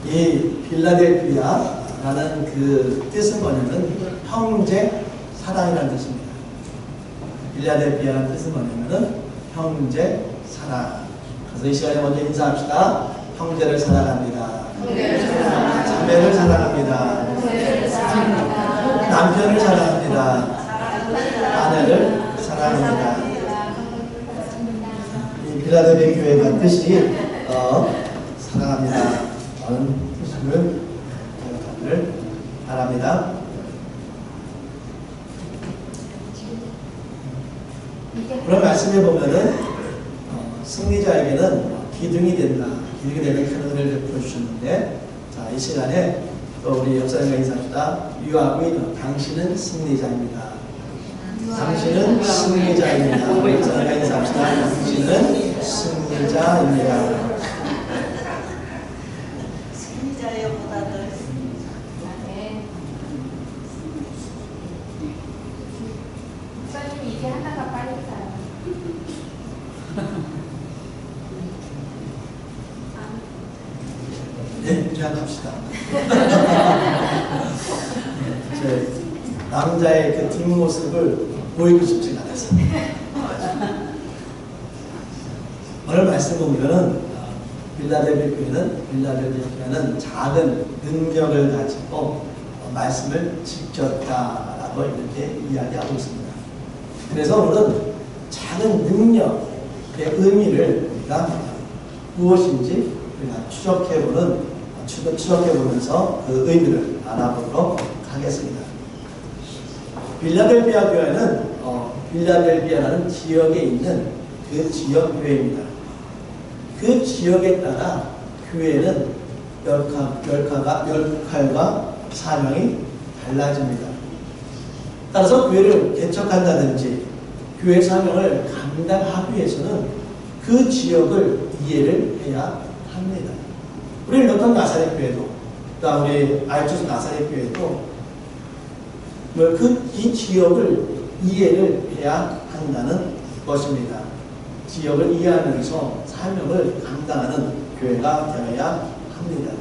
이 빌라델피아라는 그 뜻은 뭐냐면 형제 사랑이라는 뜻입니다. 빌라델피아라는 뜻은 뭐냐면은 형제 사랑. 그래서 이 시간에 먼저 인사합시다. 형제를 사랑합니다. 자매를 사랑합니다. 남편을 사랑합니다. 아내를 사랑합니다. 이 빌라델피아 교회가 뜻이 사랑합니다 라는 뜻을 기억하기를 바랍니다. 그런 말씀해 보면은 승리자에게는 기둥이 된다. 기둥이 되는 큰 은혜를 베풀어 주셨는데, 자, 이 시간에 또 우리 옆사람과 인사합시다. You are winner. 당신은 승리자입니다. 당신은 승리자입니다. 우리 옆사람과 인사합시다. 당신은 승리자입니다. 승리자여보다는 목사님이 이제 하나가 빨리 가요. 네, 그냥 갑시다. 남자의 그 뒷모습을 보이고 싶지가 않아서. 오늘 말씀 보면은 빌라델피아는 작은 능력을 가지고 말씀을 지켰다라고 이렇게 이야기하고 있습니다. 그래서 오늘은 작은 능력의 의미를 우리가 무엇인지 우리가 추적해보면서 그 의미를 알아보도록 하겠습니다. 빌라델피아 교회는 빌라델피아라는 지역에 있는 그 지역 교회입니다. 그 지역에 따라 교회는 역할과 사명이 달라집니다. 따라서 교회를 개척한다든지 교회 사명을 감당하기 위해서는 그 지역을 이해를 해야 합니다. 우리 롯던 나사렛 교회도, 또 우리 알투스 나사렛 교회도 이 지역을 이해를 해야 한다는 것입니다. 지역을 이해하면서 사명을 감당하는 교회가 되어야 합니다.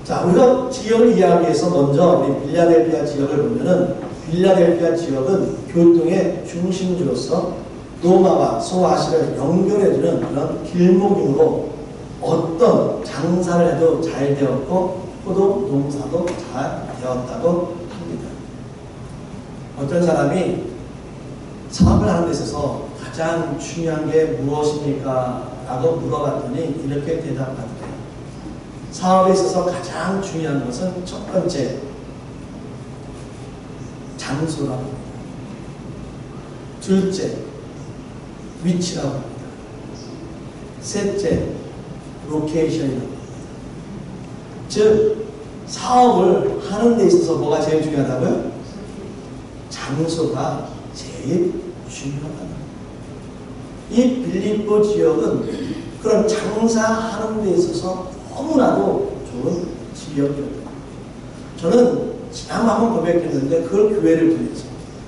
자, 우리가 지역을 이해하기 위해서 먼저 우리 빌라델피아 지역을 보면은, 빌라델피아 지역은 교통의 중심지로서 로마와 소아시아를 연결해주는 그런 길목이므로 어떤 장사를 해도 잘 되었고 포도 농사도 잘 되었다고 합니다. 어떤 사람이 사업을 하는 데 있어서 가장 중요한 게 무엇입니까? 라고 물어봤더니 이렇게 대답하더래요. 사업에 있어서 가장 중요한 것은 첫 번째, 장소라고 합니다. 둘째, 위치라고 합니다. 셋째, 로케이션이라고 합니다. 즉, 사업을 하는 데 있어서 뭐가 제일 중요하다고요? 장소가 제일 중요하다. 이 빌립보 지역은 그런 장사하는 데 있어서 너무나도 좋은 지역이었다. 저는 지난번 한번 고백했는데 그걸 교회를 통해서,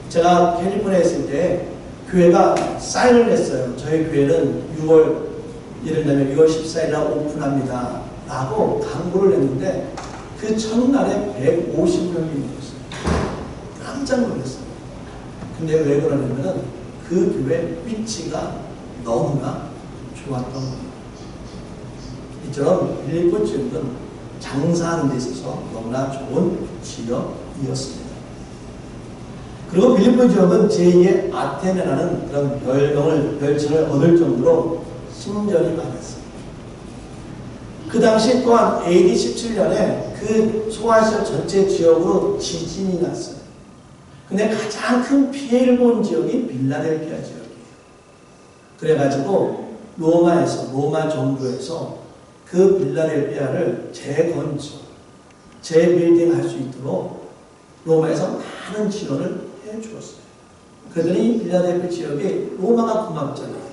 제가 캘리포니아에 있을 때 교회가 사인을 했어요. 저희 교회는 6월 14일날 오픈합니다 라고 광고를 했는데 그 첫날에 150명이 모였어요. 깜짝 놀랐어요. 근데 왜 그러냐면은 그 교회 위치가 너무나 좋았던 겁니다. 이처럼 빌립보 지역은 장사하는 데 있어서 너무나 좋은 지역이었습니다. 그리고 빌립보 지역은 제2의 아테네라는 그런 별칭을 얻을 정도로 신전이 많았습니다. 그 당시 또한 AD 17년에 그 소아시아 전체 지역으로 지진이 났어요. 근데 가장 큰 피해를 본 지역이 빌라델피아 지역이에요. 그래가지고 로마 정부에서 그 빌라델피아를 재건축, 재빌딩 할 수 있도록 로마에서 많은 지원을 해주었어요. 그러더니 빌라델피아 지역이 로마가 고맙잖아요.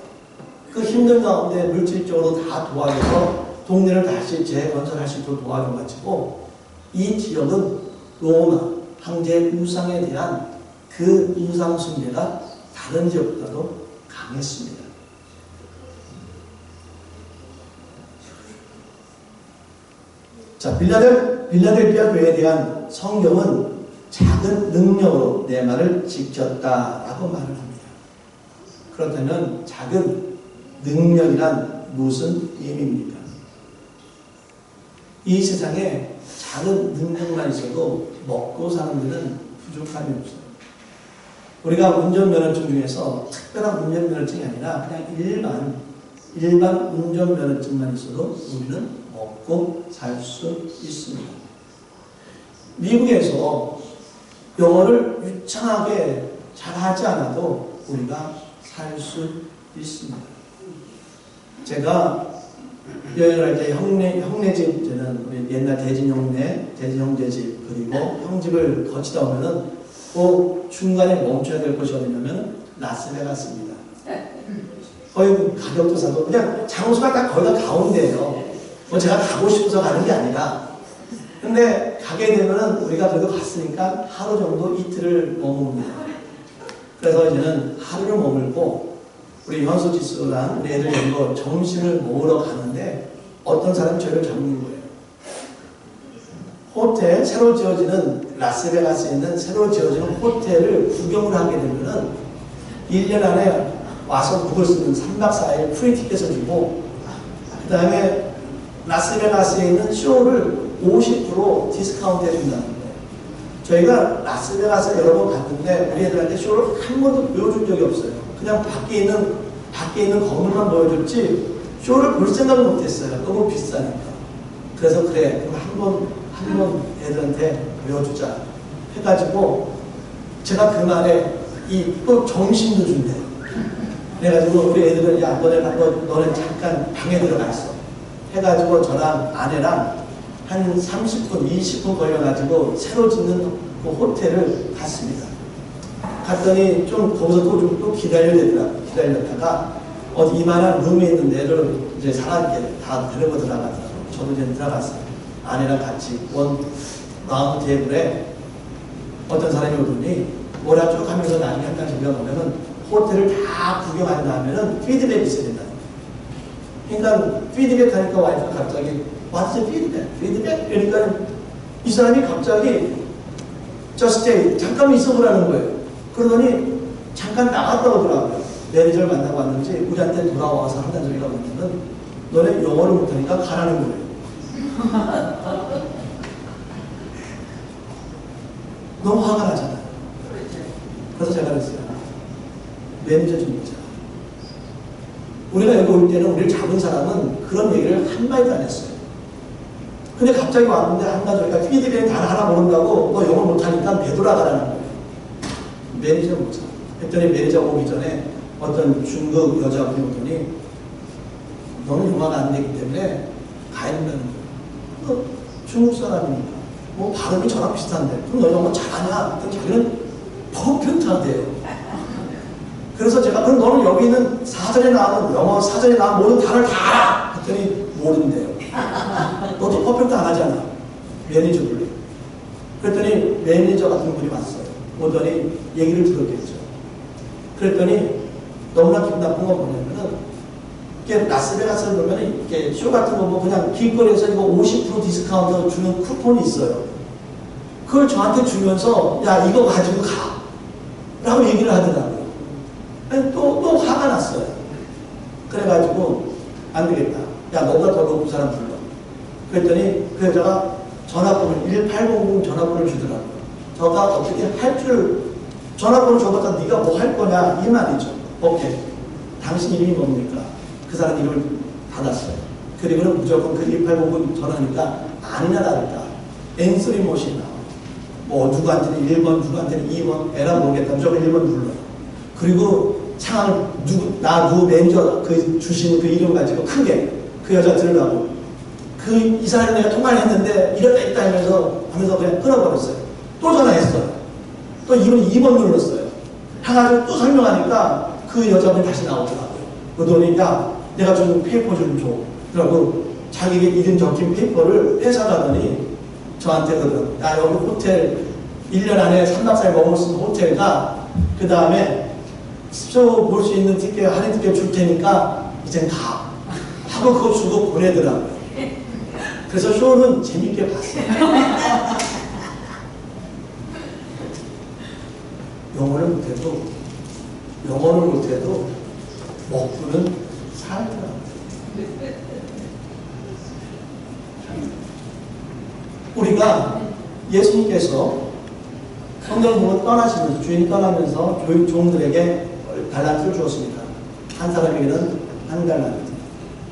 그 힘든 가운데 물질적으로 다 도와줘서 동네를 다시 재건설할 수 있도록 도와줘가지고 이 지역은 로마 황제 우상에 대한 그 우상 숭배가 다른 지역보다도 강했습니다. 자, 빌라델피아 교회에 대한 성경은 작은 능력으로 내 말을 지켰다라고 말을 합니다. 그렇다면 작은 능력이란 무슨 의미입니까? 이 세상에 작은 능력만 있어도 먹고 사는 데는 부족함이 없어요. 우리가 운전면허증 중에서 특별한 운전면허증이 아니라 그냥 일반 운전면허증만 있어도 우리는 먹고 살 수 있습니다. 미국에서 영어를 유창하게 잘하지 않아도 우리가 살 수 있습니다. 제가 여행을 할 때 형네 집, 저는 우리 옛날 대진 형제 집, 그리고 형 집을 거치다 오면은 꼭 중간에 멈춰야 될 곳이 어디냐면 라스베가스입니다. 거의 가격도 사도 그냥 장소가 딱 거기가 가운데예요. 뭐 제가 가고 싶어서 가는 게 아니라. 근데 가게 되면은 우리가 그래도 갔으니까 하루 정도 이틀을 머뭅니다. 그래서 이제는 하루를 머물고 우리 현수지수랑 우리 애들 여기로 점심을 먹으러 가는데 어떤 사람이 저를 잡는 거예요. 호텔, 새로 지어지는 라스베가스에 있는 새로 지어지는 호텔을 구경을 하게 되면은 1년 안에 와서 묵을 수 있는 3박 4일 프리 티켓을 주고 그 다음에 라스베가스에 있는 쇼를 50% 디스카운트 해준다는 거예요. 저희가 라스베가스 여러 번 갔는데 우리 애들한테 쇼를 한 번도 보여준 적이 없어요. 그냥 밖에 있는 건물만 보여줬지 쇼를 볼 생각을 못했어요. 너무 비싸니까. 그래서 그래, 그럼 한 번 애들한테 보여주자 해가지고 제가 그 말에 또 점심도 준대요. 그래가지고 우리 애들은 야 너네 잠깐 방에 들어가 있어 해가지고 저랑 아내랑 한 30분, 20분 걸려가지고 새로 짓는 그 호텔을 갔습니다. 갔더니 좀 거기서 또 기다렸다가 어디 이만한 룸에 있는 애를 이제 사람께 다 데리고 들어가더라고요. 저도 이제 들어갔어요. 아내랑 같이 원 라운드 테이블에 어떤 사람이 오더니 뭐라 쭉 하면서 나중에 한단 소리가 보면은 호텔을 다 구경한 다음에는 피드백이 있어야 된다. 그러니까 피드백 하니까 와이프가 갑자기 What's the feedback? 피드백? 그러니까 이 사람이 갑자기 Just stay. 잠깐 있어보라는 거예요. 그러더니 잠깐 나갔다 오더라고요. 매니저를 만나고 왔는지 우리한테 돌아와서 한다는 소리가 뭐냐면 너네 영어를 못하니까 가라는 거예요. 너무 화가 나잖아요. 그래서 제가 그랬어요. 매니저 좀 보자. 우리가 여기 올 때는 우리를 잡은 사람은 그런 얘기를 한마디도 안 했어요. 근데 갑자기 왔는데 한마디 소리가 피드백이 다 하나 모른다고 너 영어 못하니까 되돌아가라는 거예요. 매니저 보자. 했더니 매니저 오기 전에 어떤 중국 여자분이 오더니 너는 영어가 안 되기 때문에 가야 된다는 거예요. 중국 사람이니까 뭐 발음이 저랑 비슷한데 그럼 너 영어 잘하냐? 그랬더니 자기는 퍼펙트하대요. 그래서 제가 그럼 너는 여기 있는 사전에 나오는 영어 사전에 나오는 모든 단어를 다 알아! 했더니 모른대요. 너도 퍼펙트 안 하잖아. 매니저 불러. 그랬더니 매니저 같은 분이 왔어요. 오더니 얘기를 들었겠죠. 그랬더니 너무나 기분 나쁜 건 뭐냐면은 이렇게 라스베가스를 보면 이렇게 쇼 같은 거 뭐 그냥 길거리에서 이거 50% 디스카운트 주는 쿠폰이 있어요. 그걸 저한테 주면서 야 이거 가지고 가 라고 얘기를 하더라고요. 또 화가 났어요. 그래가지고 안 되겠다. 야 너가 더 높은 사람 불러. 그랬더니 그 여자가 전화번호 1800 전화번호를 주더라고요. 저가 어떻게 할 줄 전화번호 줘봤자 네가 뭐 할 거냐 이 말이죠. 오케이. 당신 이름이 뭡니까? 그 사람 이름을 받았어요. 그리고는 무조건 그 1800 전화니까 아니나 다를까 앤서리 머신이 나와. 뭐 누구한테는 1번 누구한테는 2번 에라 모르겠다. 무조건 1번 불러요. 그리고 상황을 누구 매니저 그 주신 그 이름 가지고 크게 그 여자 들으라고 이 사람이 내가 통화를 했는데 이랬다 있다 하면서 그냥 끊어버렸어요. 또 전화했어요. 또 이분 2번 눌렀어요. 해가지고 또 설명하니까 그 여자분이 다시 나오더라고요. 그러더니 야 내가 좀 페이퍼 좀 줘. 그러고 자기 이름 적힌 페이퍼를 회사가더니 저한테 그러더라고요. 야 여기 호텔 1년 안에 3박 4일 머물 수 있는 호텔가 그 다음에 쇼 볼 수 있는 티켓 할인 티켓 줄 테니까 이젠 가 하고 그거 주고 보내더라고요. 그래서 쇼는 재밌게 봤어요. 영어를 못해도 먹고는 살더라고요. 우리가 예수님께서 성경으로 떠나시면서 주인이 떠나면서 종들에게 달란트를 주었습니다. 한 사람에게는 한 달란트,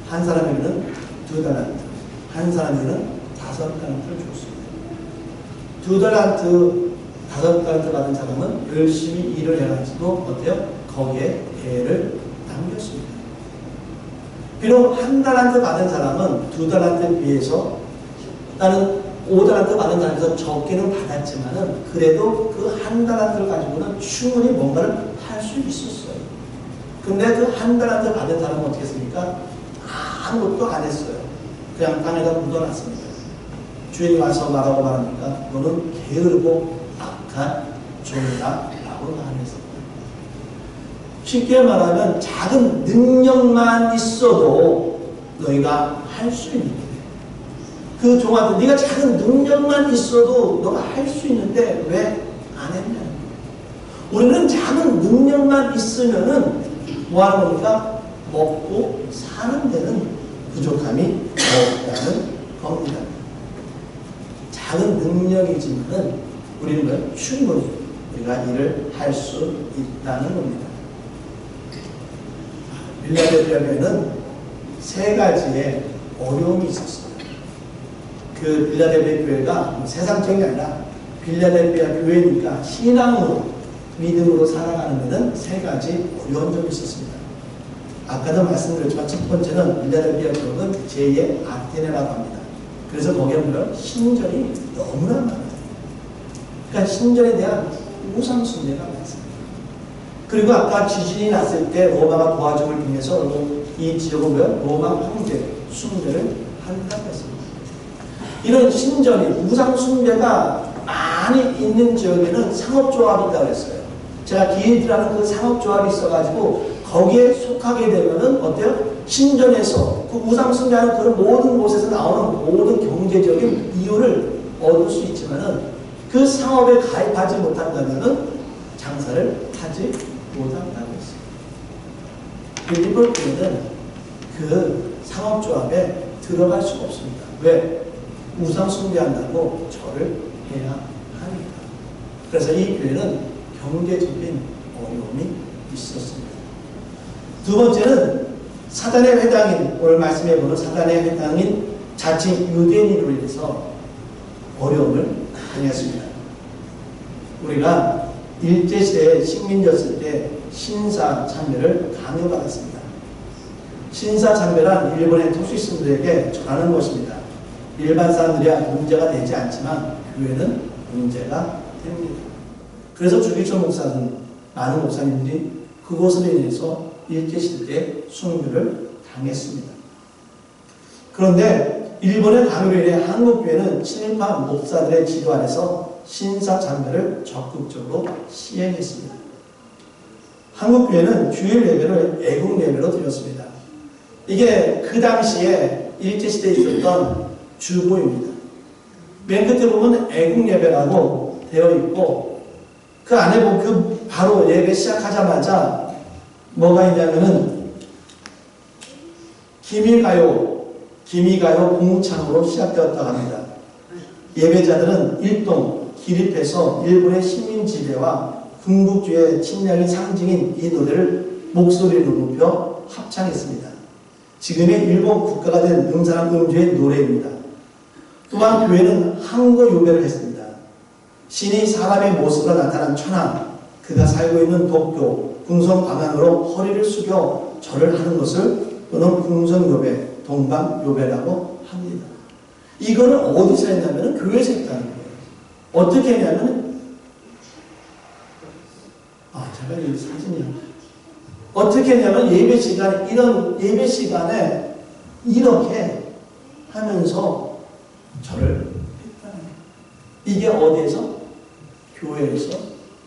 한 사람에게는 두 달란트, 한 사람에게는 5달란트를 주었습니다. 2달란트, 5달란트 받은 사람은 열심히 일을 해가지고 어때요? 거기에 배를 남겼습니다. 비록 1달란트 받은 사람은 2달란트에 비해서 나는 5달란트 받은 사람에서 적게는 받았지만은 그래도 그 1달란트를 가지고는 충분히 뭔가를 할 수 있었어요. 근데 그 1달란트 받은 사람은 어떻게 했습니까? 아무것도 안 했어요. 그냥 땅에다 묻어놨습니다. 주인이 와서 말하고 말하니까 너는 게으르고 악한 종이다 라고 말했습니다. 쉽게 말하면 작은 능력만 있어도 너희가 할 수 있는 그 종한테 네가 작은 능력만 있어도 너가 할 수 있는데 왜 안 했냐는 거예요. 우리는 작은 능력만 있으면은 뭐 하는 겁니까? 먹고 사는 데는 부족함이 없다는 겁니다. 작은 능력이지만은 우리는 충분히 우리가 일을 할 수 있다는 겁니다. 빌라델피아 교회는 3가지의 어려움이 있었어요. 그 빌라델피아 교회가 세상적인 게 아니라 빌라델피아 교회니까 신앙으로 믿음으로 살아가는 데는 3가지 어려운 점이 있었습니다. 아까도 말씀드렸지만 첫 번째는 빌라델피아 교회는 제2의 아테네라고 합니다. 그래서 거기에 보면 신전이 너무나 많아요. 그러니까 신전에 대한 우상 숭배가 많습니다. 그리고 아까 지진이 났을 때 로마가 도와줌을 통해서 이 지역을 보면 로마 황제 숭배를 한다고 했습니다. 이런 신전이 우상 숭배가 많이 있는 지역에는 상업조합이 있다고 했어요. 제가 기일이라는 그 상업조합이 있어가지고 거기에 속하게 되면은 어때요? 신전에서 그 우상 숭배하는 그런 모든 곳에서 나오는 모든 경제적인 이유를 얻을 수 있지만은 그 상업에 가입하지 못한다면은 장사를 하지 못한다고 했어요. 빌립보 교회는 그 상업조합에 들어갈 수가 없습니다. 왜? 우상 숭배한다고 절을 해야 하니까. 그래서 이 교회는 경제적인 어려움이 있었습니다. 두 번째는 사단의 회당인, 오늘 말씀해보는 사단의 회당인 자칭 유대인으로 인해서 어려움을 당했습니다. 우리가 일제시대에 식민지였을 때 신사참배를 강요받았습니다. 신사참배란 일본의 토시스들에게 전하는 것입니다. 일반 사람들이야 문제가 되지 않지만 교회는 문제가 됩니다. 그래서 주기철 목사들, 많은 목사님들이 그것으로 인해서 일제시대 때 순교를 당했습니다. 그런데 일본의 강요로 인해 한국교회는 친일파 목사들의 지도 아래서 신사참배를 적극적으로 시행했습니다. 한국교회는 주일 예배를 애국 예배로 드렸습니다. 이게 그 당시에 일제시대에 있었던 주보입니다. 맨 끝에 보면 애국 예배라고 되어 있고 그 안에 보면 그 바로 예배 시작하자마자 뭐가 있냐면은 기미가요 공창으로 시작되었다고 합니다. 예배자들은 일동 기립해서 일본의 식민 지배와 군국주의 침략의 상징인 이 노래를 목소리를 높여 합창했습니다. 지금의 일본 국가가 된 음사랑 음주의 노래입니다. 또한 교회는 한국 요배를 했습니다. 신이 사람의 모습으로 나타난 천황, 그가 살고 있는 도쿄, 궁성 방향으로 허리를 숙여 절을 하는 것을 또는 궁성 요배, 동방 요배라고 합니다. 이거는 어디서 했냐면 교회에서 했다는 거예요. 어떻게 했냐면 제가 이 사진이요. 어떻게 했냐면 예배 시간에 예배 시간에 이렇게 하면서 절을 했다는 거예요. 이게 어디에서? 교회에서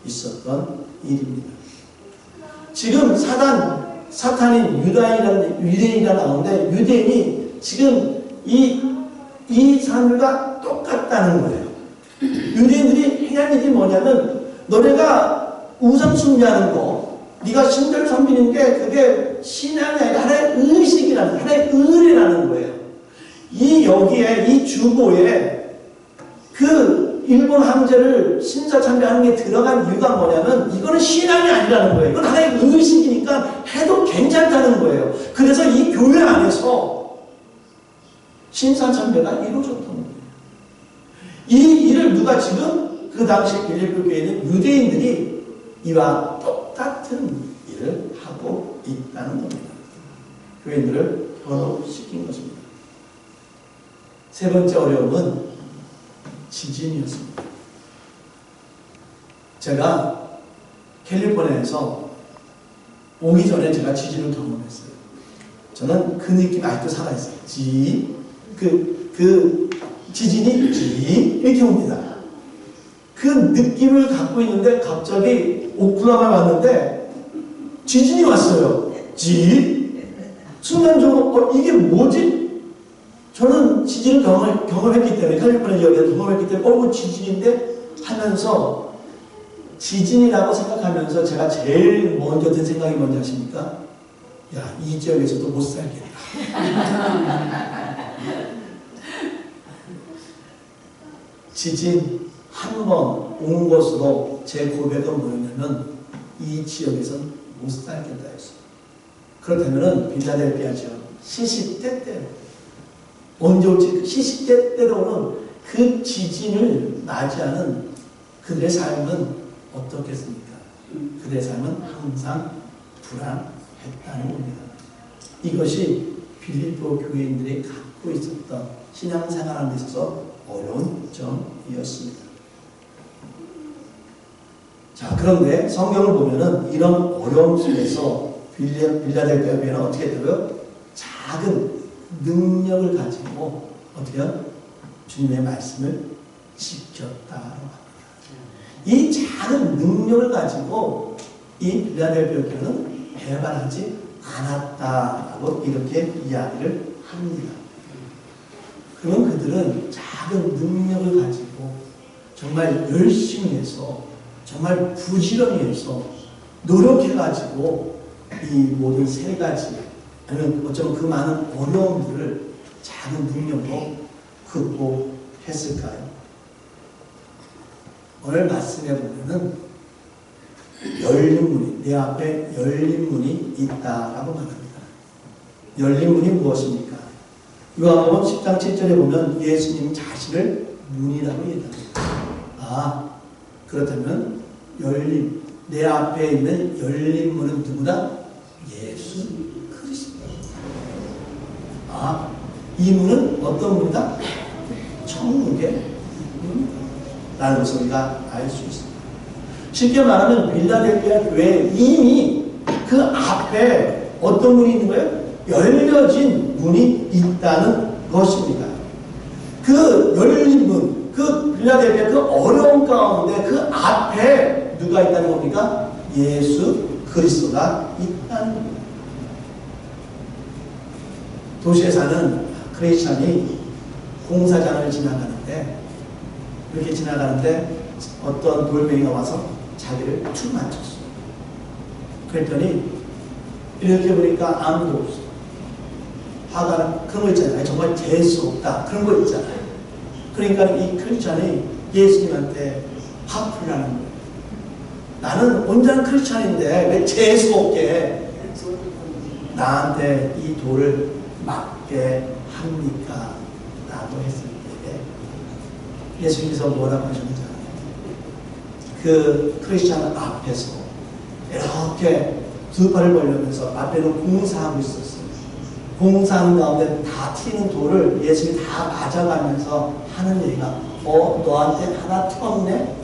있었던 일입니다. 지금 사탄인 유대인이라 나오는데 유대인이 지금 이 이 사람들과 똑같다는 거예요. 유대인들이 행한 일이 뭐냐면 너네가 우상 숭배하는 거, 네가 신들 섬기는 게 그게 신앙이 아니라 하나의 의식이라는, 하나의 의례라는 거예요. 이 여기에 이 주보에 그 일본 황제를 신사참배하는 게 들어간 이유가 뭐냐면 이거는 신앙이 아니라는 거예요. 이건 하나의 의식이니까 해도 괜찮다는 거예요. 그래서 이 교회 안에서 신사참배가 이루어졌던 거예요. 이 일을 누가 지금 그 당시 빌립보 교회에 있는 유대인들이 이와 똑같은 일을 하고 있다는 겁니다. 교인들을 변호시킨 것입니다. 세 번째 어려움은 지진이었습니다. 제가 캘리포니아에서 오기 전에 제가 지진을 경험했어요. 저는 그 느낌 아직도 살아있어요. 그 지진이 이렇게 옵니다. 그 느낌을 갖고 있는데 갑자기 오클라호마에 왔는데 지진이 왔어요. 순간적으로 이게 뭐지? 저는 지진을 경험했기 때문에 캘리포니아 지역에서 경험했기 때문에 지진인데 하면서 지진이라고 생각하면서 제가 제일 먼저 든 생각이 뭔지 아십니까? 야, 이 지역에서도 못 살겠다. 지진 한 번 온 것으로 제 고백은 뭐였냐면 이 지역에서는 못 살겠다 했어요. 그렇다면 빌라델피아 지역 시시때때로 언제 올지 시시때때로 오는 그 지진을 맞이하는 그들의 삶은 어떻겠습니까? 그들의 삶은 항상 불안했다는 겁니다. 이것이 빌립보 교회인들이 갖고 있었던 신앙생활하는 데 있어서 어려운 점이었습니다. 자, 그런데 성경을 보면은 이런 어려움 속에서 빌라델피아 교회는 어떻게 되고요? 작은 능력을 가지고 어떻게요? 주님의 말씀을 지켰다고 합니다. 이 작은 능력을 가지고 이 빌라델피아 교회는 배반하지 않았다라고 이렇게 이야기를 합니다. 그러면 그들은 작은 능력을 가지고 정말 열심히 해서 정말 부지런히 해서 노력해가지고 이 모든 세 가지 아니면 어쩌면 그 많은 어려움들을 작은 능력으로 극복했을까요? 오늘 말씀해 보면은 열린 문이, 내 앞에 열린 문이 있다라고 말합니다. 열린 문이 무엇입니까? 요한복음 10장 7절에 보면 예수님 자신을 문이라고 얘기합니다. 아, 그렇다면 열린, 내 앞에 있는 열린 문은 누구다? 예수 그리스도. 아, 이 문은 어떤 문이다? 천국의 문이다 라는 것을 우리가 알 수 있습니다. 쉽게 말하면 빌라델피아 교회에 이미 그 앞에 어떤 문이 있는 거예요? 열려진 문이 있다는 것입니다. 그 열린 문, 그 빌라델피아 그 어려운 가운데 그 앞에 누가 있다는 겁니까? 예수 그리스도가 있다는 겁니다. 도시에 사는 크리스찬이 공사장을 지나가는데 이렇게 지나가는데 어떤 돌멩이가 와서 자기를 툭 맞췄어. 그랬더니 이렇게 보니까 아무도 없어. 화가 그런 거 있잖아요. 정말 재수 없다. 그런 거 있잖아요. 그러니까 이 크리스찬이 예수님한테 화풀이 하는 거예요. 나는 온전한 크리스찬인데 왜 재수 없게 나한테 이 돌을 맞게 합니까? 라고 했을 때 예수님께서 뭐라고 하셨는지 알아요? 그 크리스찬 앞에서 이렇게 두 팔을 벌리면서 앞에는 공사하고 있었어요. 공사하는 가운데 다 튀는 돌을 예수님이 다 맞아가면서 하는 얘기가 너한테 하나 튀었네?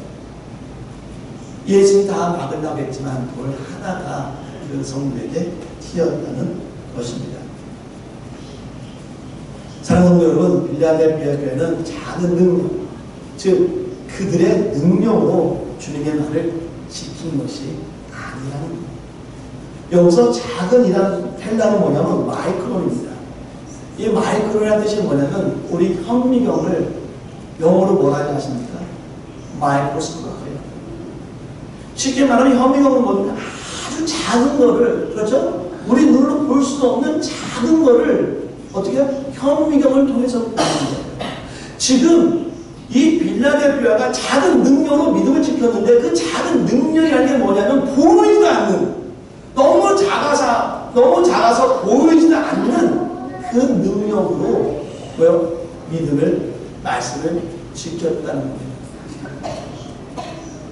예수님이 다 막으려고 했지만 돌 하나가 그 성도에게 튀었다는 것입니다. 사랑하는 여러분, 빌라델피아 교회는 작은 능력, 즉 그들의 능력으로 주님의 말을 지킨 것이 아니라는 겁니다. 여기서 작은이라는 헬라어는 뭐냐면 마이크론입니다. 이 마이크로라는 뜻이 뭐냐면 우리 현미경을 영어로 뭐라고 하십니까? 마이크로스코프예요. 쉽게 말하면 현미경은 뭐냐면 아주 작은 거를, 그렇죠? 우리 눈으로 볼 수 없는 작은 거를 어떻게 현미경을 통해서 보는 거예요. 지금 이 빌라델피아가 작은 능력으로 믿음을 지켰는데 그 작은 능력이라는 게 뭐냐면 보이지도 않는, 너무 작아서 보이지도 않는 그 능력으로 뭐요? 믿음을, 말씀을 지켰다는 겁니다.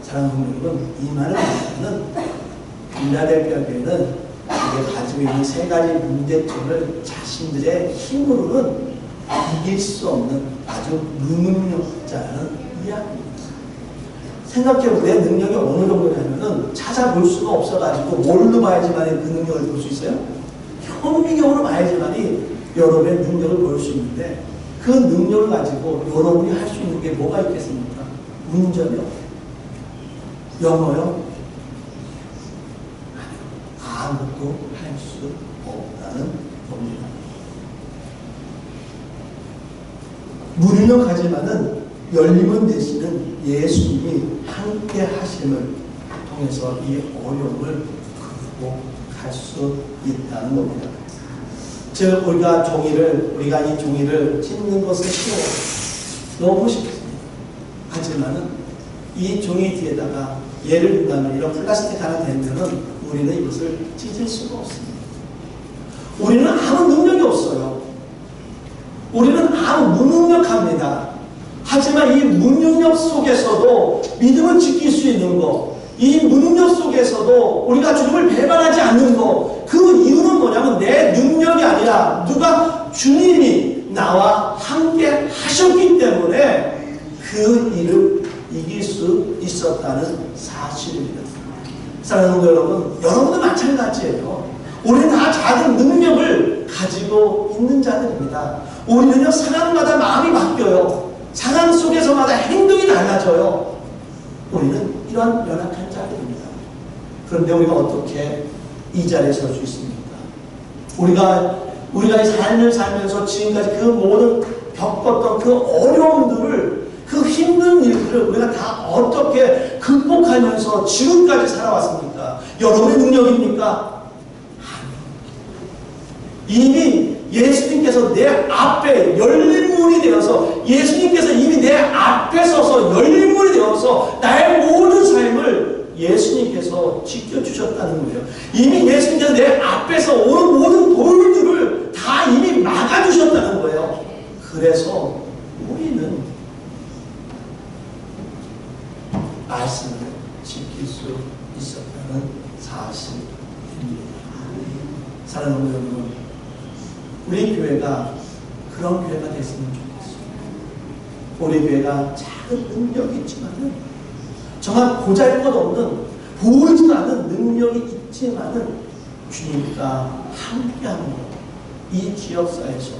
사랑하는 여러분, 이 말을 하면 빌라델피아 교회는 우리가 가지고 있는 세 가지 문제점을 자신들의 힘으로는 이길 수 없는 아주 무능력자라는 이야기입니다. 생각해보면 내 능력이 어느 정도냐면은 찾아볼 수가 없어가지고 뭘로 봐야지만 그 능력을 볼 수 있어요? 현미경으로 봐야지만이 여러분의 능력을 볼 수 있는데 그 능력을 가지고 여러분이 할 수 있는 게 뭐가 있겠습니까? 운전이요? 영어요? 아무것도 할 수 없다는 겁니다. 무능력하지만은 열림을 내시는 예수님이 함께 하심을 통해서 이 어려움을 극복할 수 있다는 겁니다. 즉 우리가 이 종이를 찢는 것은 쉬워요. 너무 쉽습니다. 하지만은 이 종이 뒤에다가 예를 들면 이런 플라스틱 하나 대면은 우리는 이것을 찢을 수가 없습니다. 우리는 아무 능력이 없어요. 우리는 아무 무능력합니다. 하지만 이 무능력 속에서도 믿음을 지킬 수 있는 것, 이 무능력 속에서도 우리가 주님을 배반하지 않는 것, 그 이유는 뭐냐면 내 능력이 아니라 주님이 나와 함께 하셨기 때문에 그 일을 이길 수 있었다는 사실입니다. 사랑하는 여러분, 여러분도 마찬가지예요. 우리는 다 작은 능력을 가지고 있는 자들입니다. 우리는요, 상황마다 마음이 바뀌어요. 상황 속에서마다 행동이 달라져요. 우리는 이런 연약한 자들입니다. 그런데 우리가 어떻게 이 자리에 설 수 있습니까? 우리가 이 삶을 살면서 지금까지 그 모든 겪었던 그 어려움들을, 그 힘든 일들을 우리가 다 어떻게 극복하면서 지금까지 살아왔습니까? 여러분의 능력입니까? 이미 예수님께서 내 앞에 열린 문이 되어서, 예수님께서 이미 내 앞에 서서 열린 문이 되어서 나의 모든 삶을 예수님께서 지켜주셨다는 거예요. 이미 예수님께서 내 앞에서 오는 모든 돌들을 다 이미 막아주셨다는 거예요. 그래서 우리는 말씀을 지킬 수 있었다는 사실입니다. 사랑하는 여러분, 우리 교회가 그런 교회가 됐으면 좋겠어요. 우리 교회가 작은 능력이 있지만은, 정말 보잘것없는, 보이지도 않는 능력이 있지만은 주님과 함께하는 것, 이 지역사에서,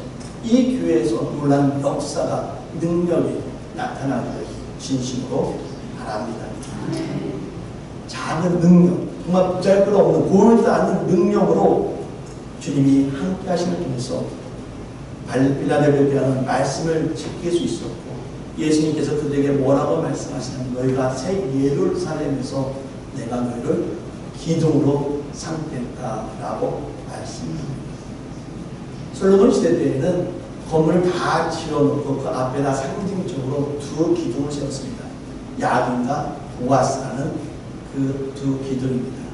이 교회에서 놀라운 역사가, 능력이 나타나기를 진심으로 바랍니다. 작은 능력, 정말 보잘것없는, 보이지도 않는 능력으로 주님이 함께 하심을 통해서 빌라델피아는 말씀을 지킬 수 있었고, 예수님께서 그들에게 뭐라고 말씀하시냐면 너희가 새 예루살렘에서 내가 너희를 기둥으로 삼겠다라고 말씀합니다. 솔로몬 시대 때에는 건물을 다 지어놓고 그 앞에다 상징적으로 두 기둥을 세웠습니다. 야긴과 보아스라는 그 두 기둥입니다.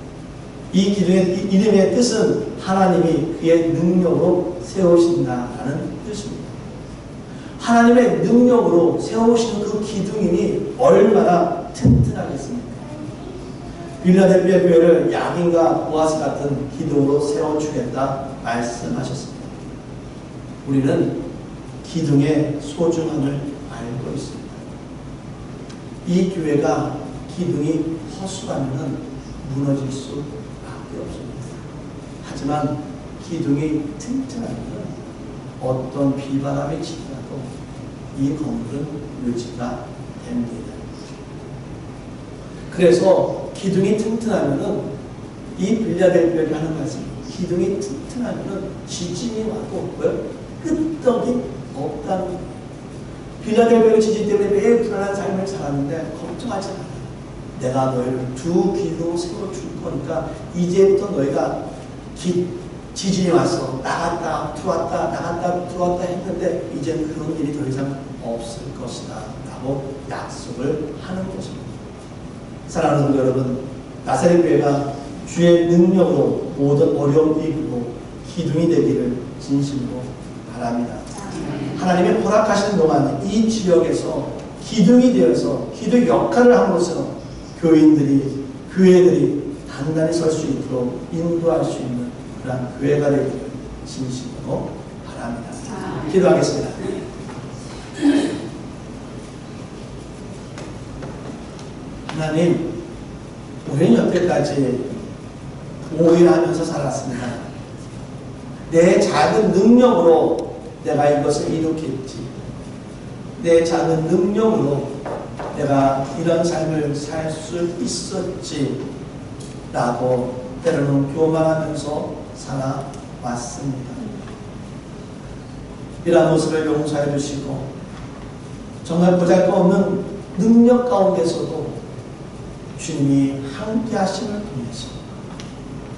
이 기둥의 이름의 뜻은 하나님이 그의 능력으로 세우신다라는 뜻입니다. 하나님의 능력으로 세우시는 그 기둥이니 얼마나 튼튼하겠습니까? 빌라델피아 교회를 야긴과 보아스 같은 기둥으로 세워주겠다 말씀하셨습니다. 우리는 기둥의 소중함을 알고 있습니다. 이 교회가 기둥이 허술하면 무너질 수밖에 없습니다. 하지만 기둥이 튼튼하면 어떤 비바람이 치더라도 이 건물은 유지가 됩니다. 그래서 기둥이 튼튼하면은, 이 빌라델피아에 하는 말씀, 기둥이 튼튼하면은 지진이 와도 끄떡이 없다는 거예요. 빌라델비아 지진 때문에 매일 불안한 삶을 살았는데 걱정하지 마라. 내가 너희를 두 귀로 세워줄 거니까 이제부터 너희가 지진이 와서 나갔다 들어왔다 나갔다 들어왔다 했는데 이제는 그런 일이 더 이상 없을 것이다 라고 약속을 하는 것입니다. 사랑하는 성도 여러분, 나사렛 교회가 주의 능력으로 모든 어려움을 이기고 기둥이 되기를 진심으로 바랍니다. 하나님의 허락하시는 동안 이 지역에서 기둥이 되어서 기둥 역할을 함으로써 교인들이 교회들이 단단히 설 수 있도록 인도할 수 있는 그런 교회가 되기를 진심으로 바랍니다. 기도하겠습니다. 하나님, 우리는 여태까지 오해하면서 살았습니다. 내 작은 능력으로 내가 이것을 이룩했지. 내 작은 능력으로 내가 이런 삶을 살 수 있었지 라고 때로는 교만하면서 살아왔습니다. 이러한 모습을 용서해 주시고 정말 보잘것없는 능력 가운데서도 주님이 함께 하심을 통해서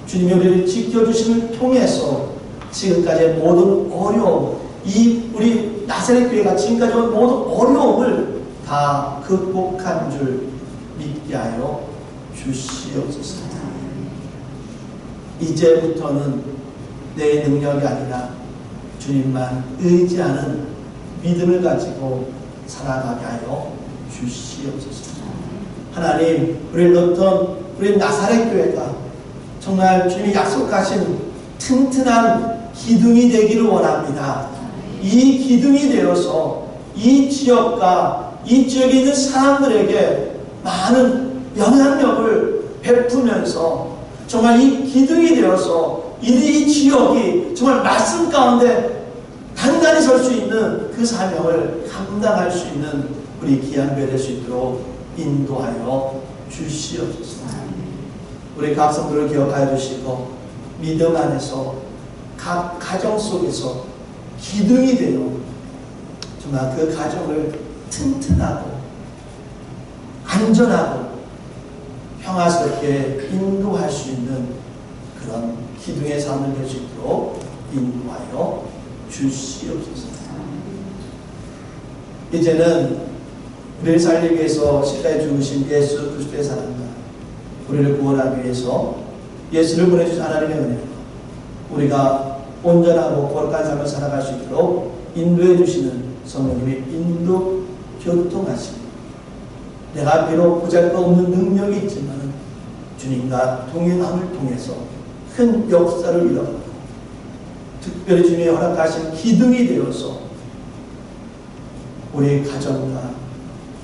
주님이 우리를 지켜주심을 통해서 지금까지의 모든 어려움, 이 우리 나사렛 교회가 지금까지 온 모든 어려움을 다 극복한 줄 믿게 하여 주시옵소서. 이제부터는 내 능력이 아니라 주님만 의지하는 믿음을 가지고 살아가게 하여 주시옵소서. 하나님, 우리를 넣던 우리 나사렛 교회가 정말 주님이 약속하신 튼튼한 기둥이 되기를 원합니다. 이 기둥이 되어서 이 지역과 이 지역에 있는 사람들에게 많은 영향력을 베푸면서 정말 이 기둥이 되어서 이 지역이 정말 말씀 가운데 단단히 설 수 있는 그 사명을 감당할 수 있는 우리 귀한 교회 될 수 있도록 인도하여 주시옵소서. 우리 각 성도를 기억하여 주시고 믿음 안에서 각 가정 속에서 기둥이 되어 정말 그 가정을 튼튼하고 안전하고 평화스럽게 인도할 수 있는 그런 기둥의 삶을 될 수 있도록 인도하여 주시옵소서. 이제는 우리를 살리기 위해서 십자가에 죽으신 예수 그리스도의 사랑과 우리를 구원하기 위해서 예수를 보내주신 하나님의 은혜와 우리가 온전하고 거룩한 삶을 살아갈 수 있도록 인도해 주시는 성령님의 인도 교통하심. 내가 비록 보잘것없는 능력이 있지만 주님과 동행함을 통해서 큰 역사를 이뤄가고 특별히 주님이 허락하신 기둥이 되어서 우리 가정과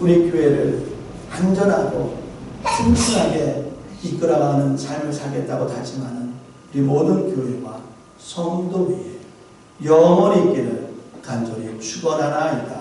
우리 교회를 안전하고 튼튼하게 이끌어가는 삶을 살겠다고 다짐하는 우리 모든 교회와 성도 위에 영원히 있기를 간절히 축원하나이다.